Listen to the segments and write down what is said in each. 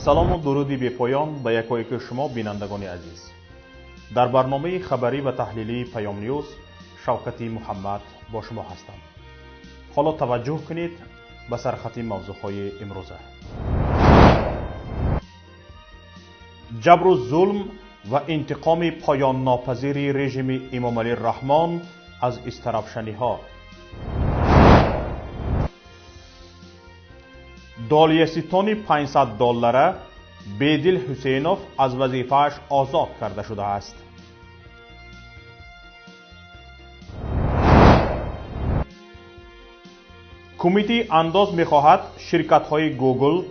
سلام و درودی بی پایان به یکایک شما بینندگان عزیز. در برنامه خبری و تحلیلی پیام نیوز شوکتی محمد با شما هستم. حالا توجه کنید به سرخط موضوعهای امروزه. جبر و ظلم و انتقام پایان ناپذیر رژیم امام علی رحمان از استرافشنی‌ها. دالیستانی $500 بیدل حسینوف از وظیفه‌اش آزاد کرده شده است. کمیته انداز می‌خواهد شرکت‌های گوگل،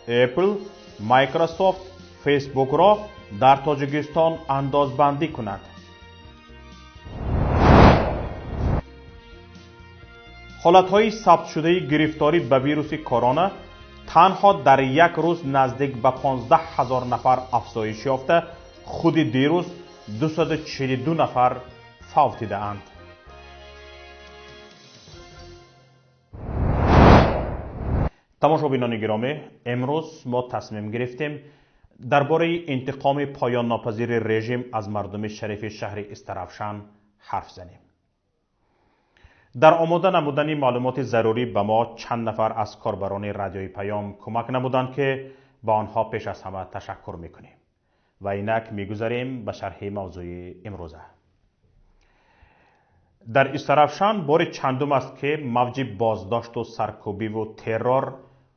اپل، مایکروسافت، فیسبوک را در تاجیکستان اندازبندی کند. حالت‌های ثبت شده گرفتاری به ویروس کرونا تنها در یک روز نزدیک به 15,000 نفر افزایش یافته، خود دیروز 242 نفر فوت دیده‌اند. تماشابینان گرامی، امروز ما تصمیم گرفتیم درباره انتقام پایان ناپذیر رژیم از مردم شریف شهر استرافشان حرف زنیم. در آماده نمودن معلومات ضروری به ما چند نفر از کاربران رادیوی پیام کمک نمودند که با آنها پیش از همه تشکر میکنیم و اینک میگذاریم به شرح موضوع امروزه. در استرافشان بار چندم است که موج بازداشت و سرکوبی و ترور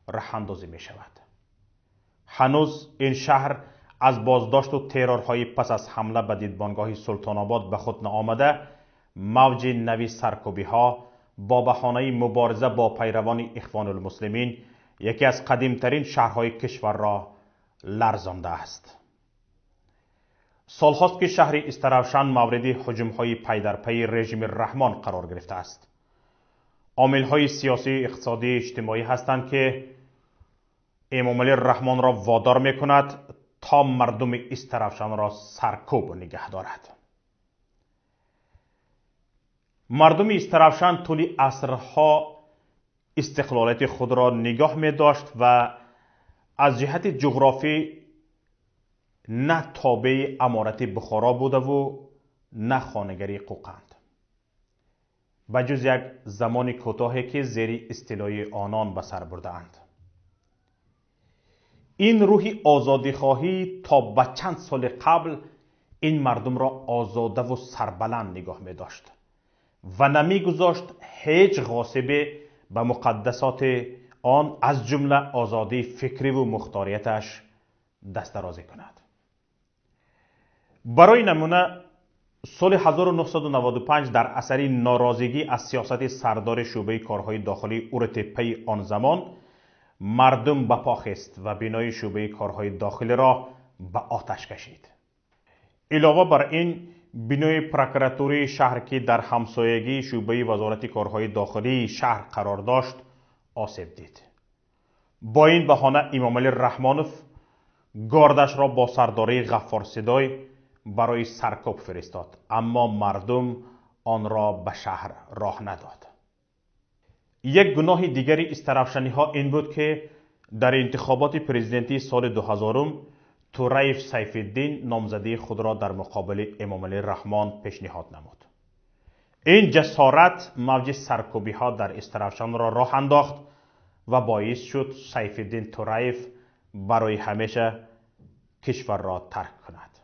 راه اندازی می شود. هنوز این شهر از بازداشت و ترورهای پس از حمله به دیدبانگاه سلطان آباد به خود نآمده، موج نوی سرکوبی ها با بهانه مبارزه با پیروان اخوان المسلمین یکی از قدیمترین شهرهای کشور را لرزانده است. سالهاست که شهر استرافشان مورد هجوم‌های پی در پی رژیم رحمان قرار گرفته است. عامل‌های سیاسی، اقتصادی، اجتماعی هستند که امام علی رحمان را وادار می‌کند تا مردم استرافشان را سرکوب نگه دارد. مردم استرافشان طول عصرها استقلالیت خود را نگاه می داشت و از جهت جغرافی نه تابع امارت بخارا بوده و نه خانگری قوقند. بجز یک زمان کوتاهی که زیر استیلای آنان به سر برده‌اند. این روح آزادی خواهی تا به چند سال قبل این مردم را آزاده و سربلند نگاه می داشت و نمیگذاشت هیچ غاصبی به مقدسات آن از جمله آزادی فکری و مختاریتش دست درازی کند. برای نمونه سال 1995 در اثر ناراضگی از سیاست سردار شعبه کارهای داخلی اورتپی آن زمان، مردم به پا خست و بنای شعبه کارهای داخلی را به آتش کشید. علاوه بر این، بنای پروکراتوری شهر که در همسایگی شعبه وزارت کارهای داخلی شهر قرار داشت آسیب دید. با این بهانه امام علی رحمانوف گاردش را با سرداری غفار صدای برای سرکوب فرستاد، اما مردم آن را به شهر راه نداد. یک گناه دیگری استرافشنی‌ها این بود که در انتخابات پرزیدنتی سال 2000 تورایف سیف الدین نامزدی خود را در مقابل امام علی رحمان پیشنهاد نمود. این جسارت موج سرکوبی ها در استرافشان را راه انداخت و باعث شد سیف الدین تورایف برای همیشه کشور را ترک کند.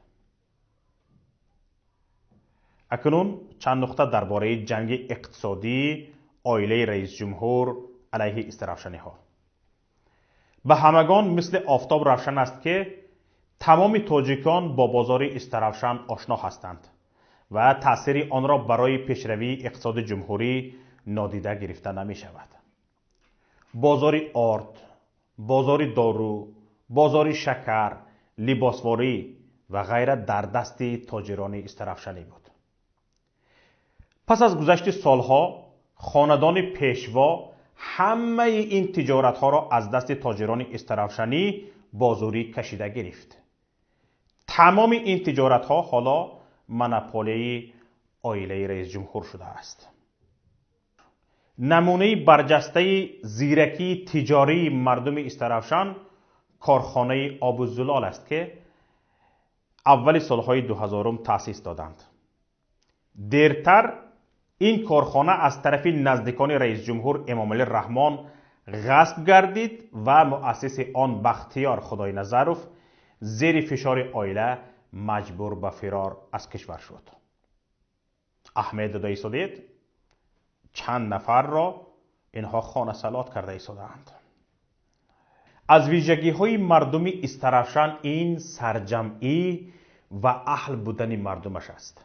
اکنون چند نکته درباره جنگ اقتصادی عائله رئیس جمهور علیه استرافشنی ها. به همگان مثل آفتاب روشن است که تمام تاجیکان با بازار استرافشان آشنا هستند و تأثیر آن را برای پیشروی اقتصاد جمهوری نادیده گرفته نمی شود. بازار آرد، بازار دارو، بازار شکر، لباسواری و غیره در دست تاجران استرافشانی بود. پس از گذشت سالها خاندان پیشوا همه این تجارت ها را از دست تاجران استرافشانی بازوری کشیده گرفت. تمام این تجارت ها حالا منوپولی عائله رئیس جمهور شده است. نمونه برجسته زیرکی تجاری مردم استرافشان کارخانه آب و زلال است که اول سالهای 2000 تأسیس دادند. دیرتر این کارخانه از طرف نزدیکان رئیس جمهور امامعلی رحمان غصب گردید و مؤسس آن بختیار خدای نظروف زیر فشار عائله مجبور به فرار از کشور شد. احمد داده ایستادید چند نفر را اینها خانه سلات کرده ایستادند. از ویژگی های مردم استرافشان این سرجمعی و اهل بودن مردمش است.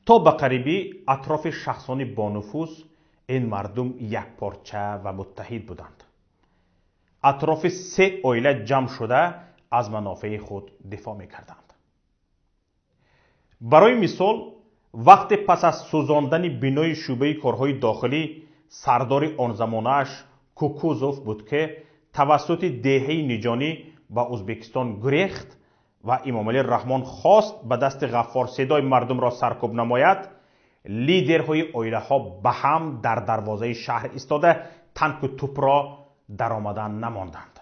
تا به قریبی اطراف شخصان با نفوذ این مردم یک پارچه و متحد بودند. اطراف 3 عائله جمع شده از منافع خود دفاع میکردند. برای مثال وقتی پس از سوزاندن بنای شعبه کارهای داخلی سردار آن زمانش کوکوزوف بود که توسط دهه نجانی به ازبکستان گریخت و امامعلی رحمان خواست به دست غفار صدای مردم را سرکوب نماید، لیدرهای عائله ها به هم در دروازه شهر ایستاده تانک و توپ را در آمدن نماندند.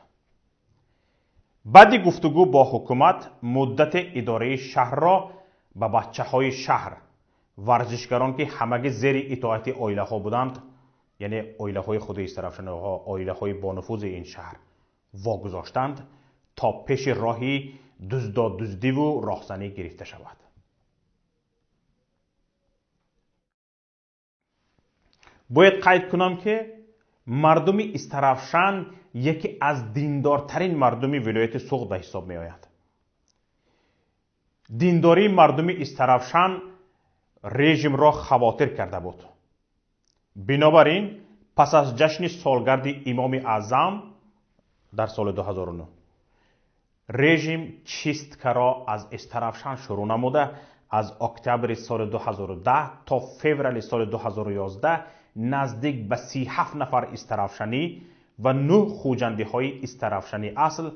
بعد گفتگو با حکومت مدت اداره شهر را به بچه های شهر، ورزشگران که همگی زیر اطاعت عائله ها بودند، یعنی عائله های خود استرافشان ها، عائله های با نفوذ این شهر واگذاشتند تا پیش راهی دزدی و راهزنی گرفته شود. باید قید کنم که مردم استرافشان یکی از دیندارترین مردم ولایت سوغد به حساب می آید. دینداری مردم استرافشان رژیم را خواطر کرده بود. بنابراین پس از جشن سالگرد امام اعظم در سال 2009 رژیم چیستکارا از استرافشان شروع نموده از اکتبر سال 2010 تا فوریه سال 2011 نزدیک به 37 نفر استرافشانی و 9 خوجنده های استرافشانی اصل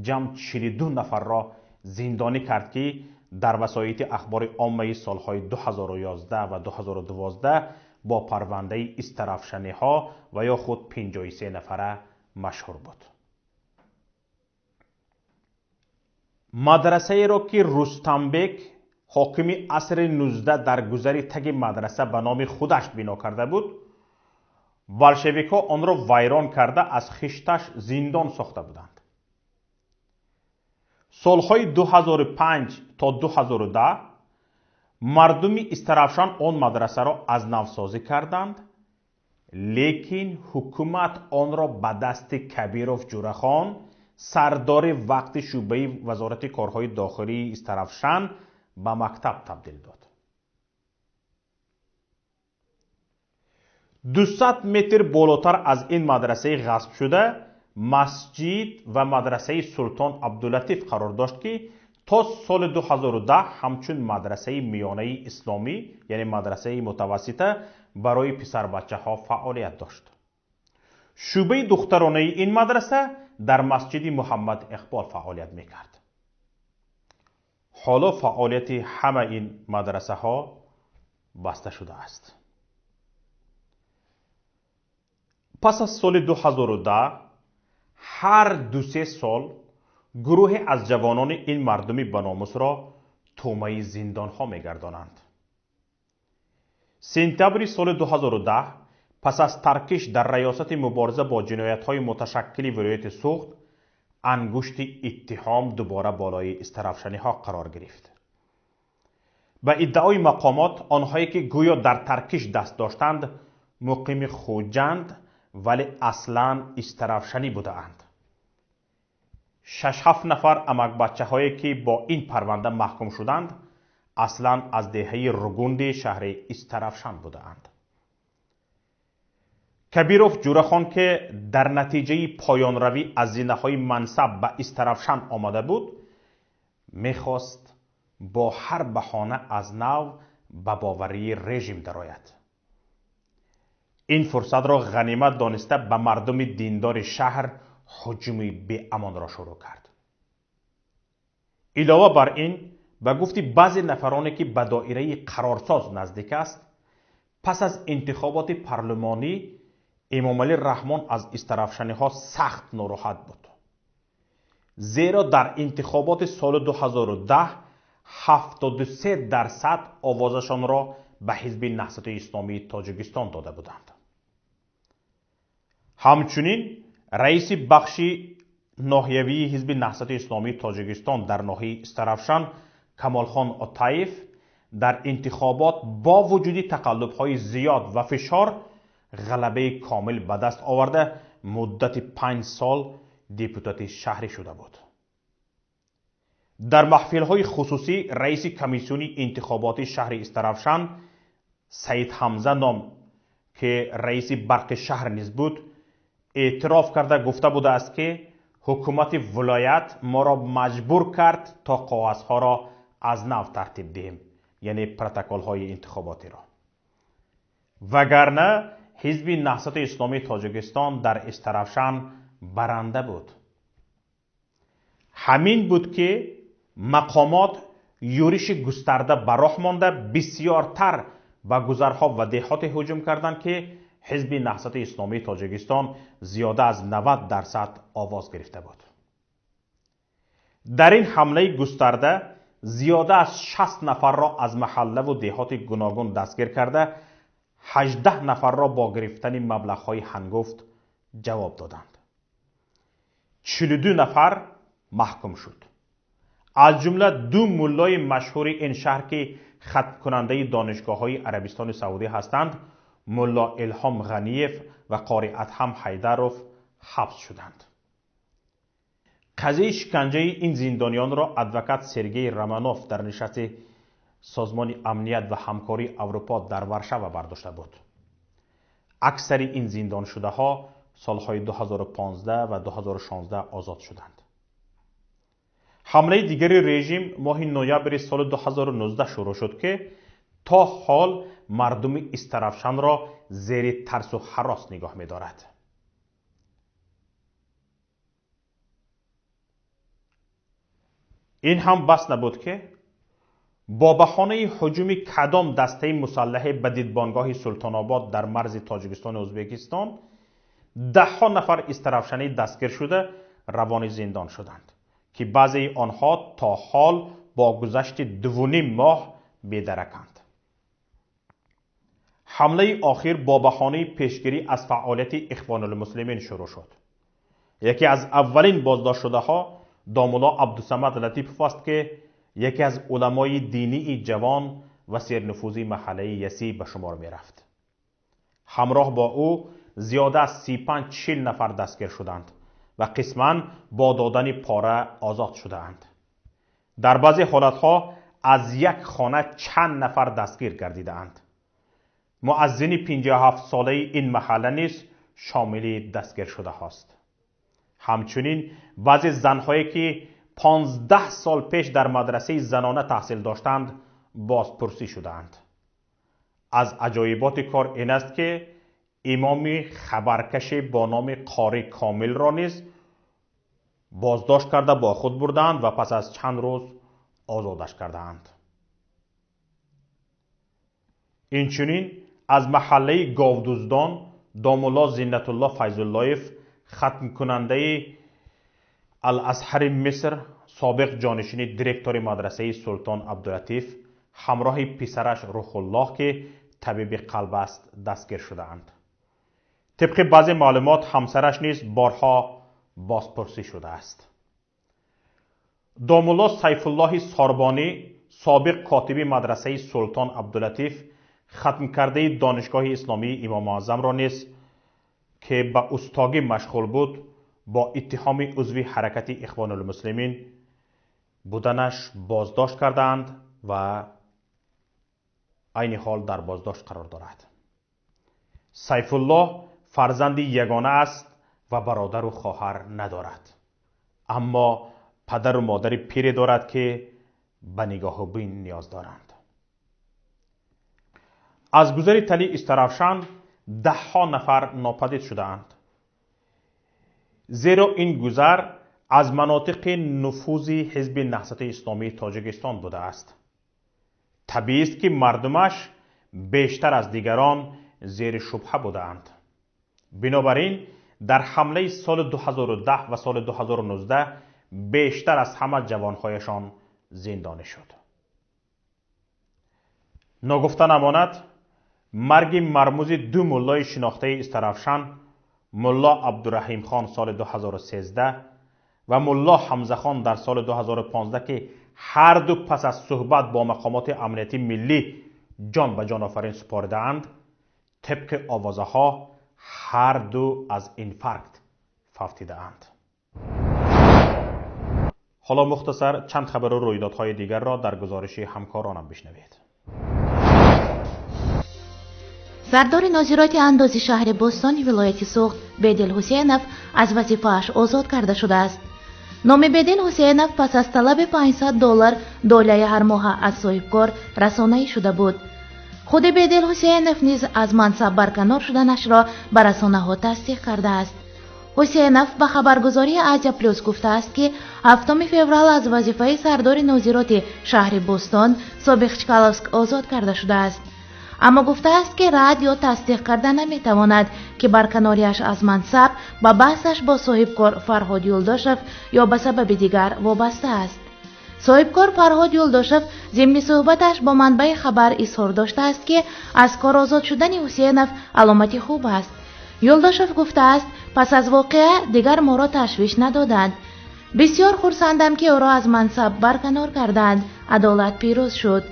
جمع 42 نفر را زندانی کرد که در وسایط اخبار عامه سالهای 2011 و 2012 با پرونده استرافشانی ها و یا خود 53 نفره مشهور بود. مدرسه را که رستمبک حاکم عصر 19 در گذر تگ مدرسه به نام خودش بنا کرده بود، بلشویک‌ها آن را ویران کرده از خشتش زندان ساخته بودند. سالهای 2005 تا 2010 مردم استرافشان آن مدرسه را از نو سازی کردند، لیکن حکومت آن را به دست کبیروف جورخان سردار وقت شعبه وزارت کارهای داخلی استرافشان به مکتب تبدیل داد. 200 متر بالاتر از این مدرسه غصب شده مسجد و مدرسه سلطان عبداللطیف قرار داشت که تا سال 2010 همچون مدرسه میانه اسلامی یعنی مدرسه متوسطه برای پسر بچه ها فعالیت داشت. شعبه دخترانه این مدرسه در مسجد محمد اقبال فعالیت میکرد. حالا فعالیت همه این مدرسه ها بسته شده است. پس از سال 2010 هر 2-3 سال گروه از جوانان این مردم بناموس را تومه زندان ها میگردانند. سپتامبر سال 2010 پس از ترکش در ریاست مبارزه با جنایت های متشکل ولایت سوغد انگشت اتهام دوباره بالای استرافشانی ها قرار گرفت. به ادعای مقامات آنهایی که گویا در ترکش دست داشتند مقیم خوجند ولی اصلا استرافشانی بودند. 6-7 نفر امک بچه هایی که با این پرونده محکوم شدند اصلا از دهه رگوند شهر استرافشان بودند. کبیروف جورخان که در نتیجه پایان روی از زینه‌های منصب به استرافشان آمده بود میخواست با هر بهانه از نو به باوری رژیم درآید. این فرصت را غنیمت دانسته به مردم دیندار شهر هجوم بی امان را شروع کرد. علاوه بر این به گفت بعضی نفرانی که به دایره قرارساز نزدیک است پس از انتخابات پارلمانی امامعلی رحمان از استرافشانی ها سخت ناراحت بود. زیرا در انتخابات سال 2010 73% آوازشان را به حزب نهضت اسلامی تاجیکستان داده بودند. همچنین رئیس بخش ناحیوی حزب نهضت اسلامی تاجیکستان در ناحیه استرافشان کمالخان عطایف در انتخابات با وجود تقلب‌های زیاد و فشار غلبه کامل به دست آورده مدت 5 سال دیپوتات شهری شده بود. در محفل‌های خصوصی رئیس کمیسیون انتخاباتی شهر استرافشان سید حمزه نام که رئیس برق شهر نیز بود اعتراف کرده گفته بوده است که حکومت ولایت ما را مجبور کرد تا کاغذها را از نو ترتیب دهیم، یعنی پروتکل‌های انتخاباتی را، وگرنه حزب نهضت اسلامی تاجیکستان در استرافشان برنده بود. همین بود که مقامات یورش گسترده به راه مانده بسیارتر به گذرها و دهات هجوم کردند که حزب نهضت اسلامی تاجیکستان زیاده از 90% آواز گرفته بود. در این حمله گسترده زیاده از 60 نفر را از محله و دهات گوناگون دستگیر کرده 18 نفر را با گرفتن مبلغ‌های هنگفت جواب دادند. 42 نفر محکوم شد. از جمله 2 مولای مشهور این شهر که ختم کننده دانشگاه‌های عربستان سعودی هستند، ملا الهام غنیف و قاری ادهم حیدروف حبس شدند. قضیه شکنجه این زندانیان را ادوکات سرگئی رامانوف در نشست سازمان امنیت و همکاری اروپا در ورشو برداشته بود. اکثر این زندان شده ها سالهای 2015 و 2016 آزاد شدند. حمله دیگری رژیم ماه نوامبر سال 2019 شروع شد که تا حال مردم استرافشان را زیر ترس و هراس نگاه می دارد. این هم بس نبود که با بهانه هجوم کدام دسته مسلح به دیدبانگاه سلطان آباد در مرز تاجیکستان و ازبکستان 10 نفر استرافشانی دستگیر شده روان زندان شدند که بعضی آنها تا حال با گذشت 2.5 ماه بی‌درکند. حمله آخر با بهانه پیشگیری از فعالیت اخوان المسلمین شروع شد. یکی از اولین بازداشت شده ها دامولا عبدالصمد لطیف است که یکی از علمای دینی جوان و سرنفوذی محله یسی به شمار می رفت. همراه با او زیاده از 35-40 نفر دستگیر شدند و قسماً با دادن پاره آزاد شدند. در بعضی حالتها از یک خانه چند نفر دستگیر گردیدند. مؤذن 57 ساله این محله نیز شامل دستگیر شده است. همچنین بعضی زنهایی که 15 سال پیش در مدرسه زنانه تحصیل داشتند بازپرسی شدند. از عجایبات کار این است که امام خبرکش با نام قاری کامل را نیز بازداشت کرده با خود بردند و پس از چند روز آزادش کردند. اینچنین از محله گاودوزدان دامولا زینت الله فیض اللهیف ختم کننده الازهر مصر سابق جانشین دیرکتور مدرسه سلطان عبداللطیف همراه پسرش روح الله که طبیب قلب است دستگیر شدند. طبق بعضی معلومات همسرش نیز بارها بازپرسی شده است. دامولا سیف الله ساربانی سابق کاتب مدرسه سلطان عبداللطیف ختم کرده دانشگاه اسلامی امام اعظم را نیز که به استاگی مشغول بود با اتهام عضوی حرکت اخوان المسلمین بودنش بازداشت کردند و عین حال در بازداشت قرار دارد. سیف الله فرزند یگانه است و برادر و خواهر ندارد، اما پدر و مادر پیری دارد که به نگاه و بین نیاز دارند. از گذر تلی استرافشان 10 نفر ناپدید شدند، زیرا این گذر از مناطق نفوذ حزب نهضت اسلامی تاجیکستان بوده است. طبیعی است که مردمش بیشتر از دیگران زیر شبهه بودند. بنابراین در حمله سال 2010 و سال 2019 بیشتر از همه جوانهایشان زندانی شد. نگفته نماند مرگ مرموز دو ملای شناخته استرافشان، ملا عبدالرحیم خان سال 2013 و ملا حمزه خان در سال 2015 که هر دو پس از صحبت با مقامات امنیتی ملی جان به جان آفرین سپرده‌اند، طبق آوازه ها هر دو از اینفارکت فوتیده‌اند. حالا مختصر چند خبر و رویدادهای دیگر را در گزارش همکارانم بشنوید. سردار ناظرات اندازی شهر بوستان ولایت سوخت بدل حسینов از وظیفه‌اش آزاد کرده شده است. نام بدل حسینов پس از طلب $500 دولای هر ماه از صاحبکار رسانه‌ای شده بود. خود بدل حسینov نیز از منصب برکنار شدنش را به رسانه‌ها تصدیق کرده است. حسینov به خبرگزاری آزیا پلوس گفته است که 7 فوریه از وظیفه سردار ناظرات شهر بوستان سابق چکالوفسک آزاد کرده شده است. اما گفته است که رد یا تصدیق کرده نمیتواند که برکناریش از منصب با بحثش با صاحبکار فرهاد یولداشف یا به سبب دیگر وابسته است. صاحبکار فرهاد یولداشف ضمن صحبتش با منبع خبر اظهار داشته است که از کار آزاد شدن حسینov علامتی خوب است. یولداشف گفته است پس از واقعه دیگر ما را تشویش ندادند. بسیار خرسندم که او را از منصب برکنار کردند. عدالت پیروز شد.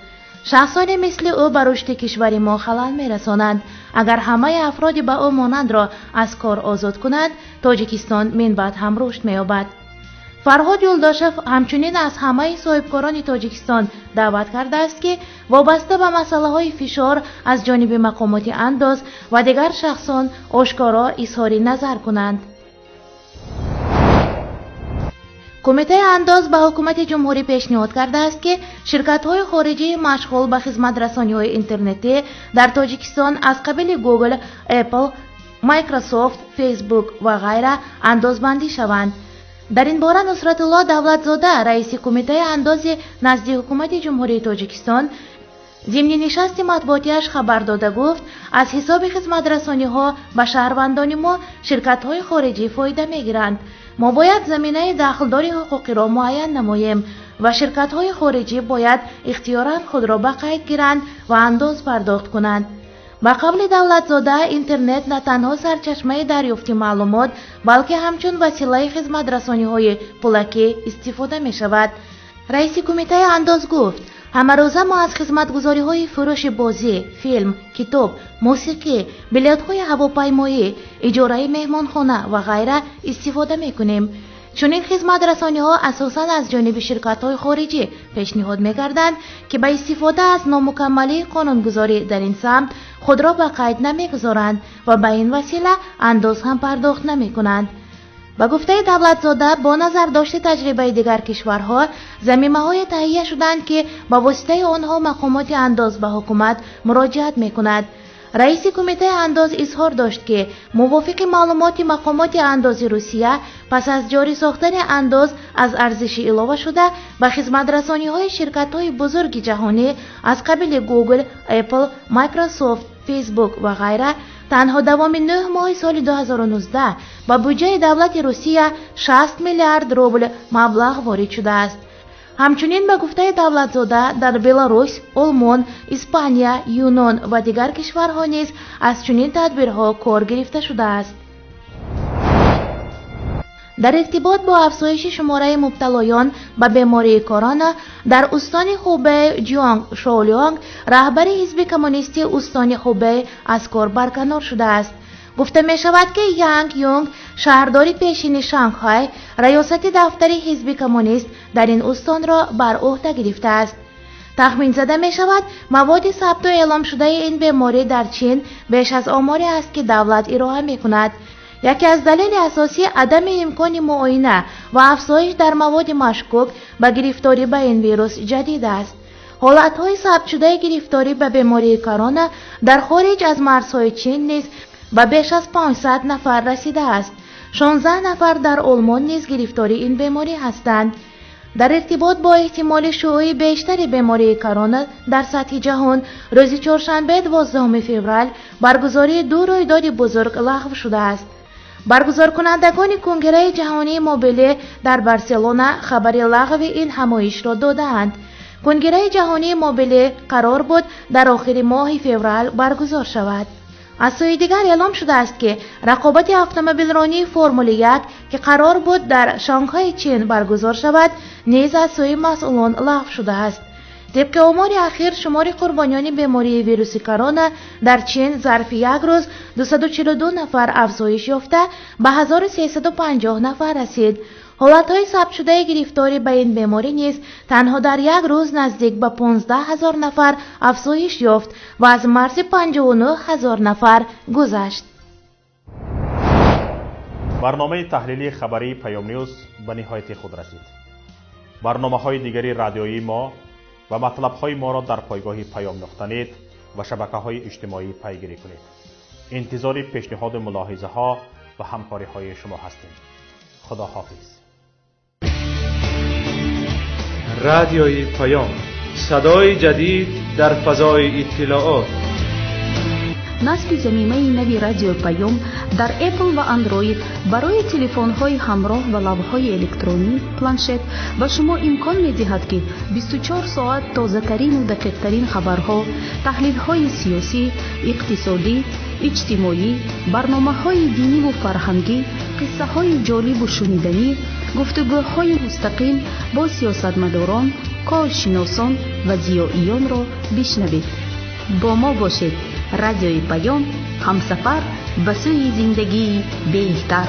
شخصانی مثل او بر رشد کشور ما خلل می‌رسانند. اگر همه افرادی به او مانند را از کار آزاد کنند، تاجیکستان من بعد هم رشد می‌یابد. فرهاد یولداشف همچنین از همه صاحبکاران تاجیکستان دعوت کرده است که وابسته به مسائل فشار از جانب مقامات انداز و دیگر شخصان آشکارا اظهار نظر کنند. کمیته انداز به حکومت جمهوری پیشنهاد کرده است که شرکت‌های خارجی مشغول به خدمت رسانی‌های اینترنتی در تاجیکستان از قبیل گوگل، اپل، مایکروسافت، فیسبوک و غیره اندازبندی شوند. در این باره نصرت الله دولتزاده رئیس کمیته انداز نزد حکومت جمهوری تاجیکستان ضمن نشست مطبوعاتیش خبر داده گفت از حساب خدمت رسانی‌ها به شهروندان ما شرکت‌های خارجی فایده می‌گیرند. ما باید زمینه دخلداری حقوقی را معین نماییم و شرکت‌های خارجی باید اختیاراً خود را به قید گیرند و انداز پرداخت کنند. با قبل دولتزاده اینترنت نه تنها سرچشمه دریافت معلومات بلکه همچون وسیله خدمت رسانی‌های پولکی استفاده می‌شود. رئیس کمیته انداز گفت همه روزه ما از خدمتگزاری‌های فروش بازی، فیلم، کتاب، موسیقی، بلیط‌های هواپیمایی، اجاره مهمانخانه و غیره استفاده می‌کنیم. چون این خدمت رسانی‌ها اساساً از جانب شرکت‌های خارجی پیشنهاد می‌گردند که به استفاده از نامکملی قانونگذاری در این سمت خود را به قید نمی‌گذارند و به این وسیله انداز هم پرداخت نمی‌کنند. با گفته دولتزاده با نظر داشته تجربه دیگر کشورها ضمیمه‌های تهیه شدند که با واسطه آنها مقامات انداز به حکومت مراجعت می‌کند. رئیس کمیته انداز اظهار داشت که موافق معلومات مقامات انداز روسیه پس از جاری ساختن انداز از ارزش علاوه شده به خدمت رسانی‌های شرکت‌های بزرگ جهانی از قبیل گوگل، اپل، مایکروسافت، فیسبوک و غیره تنها دوام 9 ماه سال 2019 با بودجه دولت روسیه 60 میلیارد روبل مبلغ وارد شده است. همچنین به گفته دولتزاده در بلاروس، آلمان، اسپانیا، یونان و دیگر کشورها نیز از چنین تدبیرها کار گرفته شده است. در ارتباط با افزایش شماره مبتلایان به بیماری کرونا در استان خوبه جیانگ شاولیانگ رهبر حزب کمونیستی استان خوبه از کار برکنار شده است. گفته می شود که یانگ یونگ شهرداری پیشین شانگهای ریاست دفتر حزب کمونیست در این استان را بر عهده گرفته است. تخمین زده می شود مواد ثبت و اعلام شده این بیماری در چین بیش از آماری است که دولت ارائه می کند. یکی از دلایل اساسی عدم امکان معاینه و افزایش در مواد مشکوک به گرفتاری به این ویروس جدید است. حالتهای ثبت شده گرفتاری به بیماری کرونا در خارج از مرزهای چین نیز به بیش از 500 نفر رسیده است. 16 نفر در آلمان نیز گرفتاری این بیماری هستند. در ارتباط با احتمال شیوع بیشتر بیماری کرونا در سطح جهان، روز چهارشنبه 12 فوریه برگزاری 2 رویداد بزرگ لغو شده است. برگزار کنندگان کنگره جهانی موبیل در بارسلونا خبر لغو این همایش را دادند. کنگره جهانی موبیل قرار بود در آخر ماه فوریه برگزار شود. از سوی دیگر اعلام شده است که رقابت اتومبیلرانی فرمول 1 که قرار بود در شانگهای چین برگزار شود نیز از سوی مسئولان لغو شده است. طبق آمار اخیر شمار قربانیان بیماری ویروس کرونا در چین ظرف یک روز 242 نفر افزایش یافته به 1350 نفر رسید. حالتهای ثبت شده گرفتاری به این بیماری نیز تنها در یک روز نزدیک به 15,000 نفر افزایش یافت و از مرز 59,000 نفر گذشت. برنامه تحلیلی خبری پیام نیوز به نهایت خود رسید. برنامه‌های دیگری رادیویی ما و مطلب‌های ما را در پایگاه پیام نقطه نت و شبکه‌های اجتماعی پیگیری کنید. انتظار پیشنهاد ملاحظه‌ها و همکاری‌های شما هستیم. خدا حافظ. رادیوی پیام، صدای جدید در فضای اطلاعات. نصب ضمیمه نوی رادیو پیام در اپل و اندروید برای تلفن‌های همراه و لاب‌های الکترونی پلانشت به شما امکان می‌دهد که 24 ساعت تازه‌ترین و دقیق‌ترین خبرها، تحلیل‌های سیاسی، اقتصادی، اجتماعی، برنامه‌های دینی و فرهنگی، قصه‌های جالب و شنیدنی، گفتگوهای مستقیم با سیاستمداران، کارشناسان و ضیائیان را بشنوید. با ما باشید. رادیوی پیام، همسفر به سوی زندگی بهتر.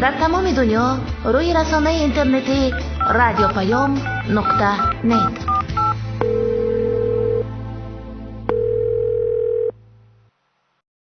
در تمام دنیا روی رسانه اینترنتی رادیو پیام نقطه نت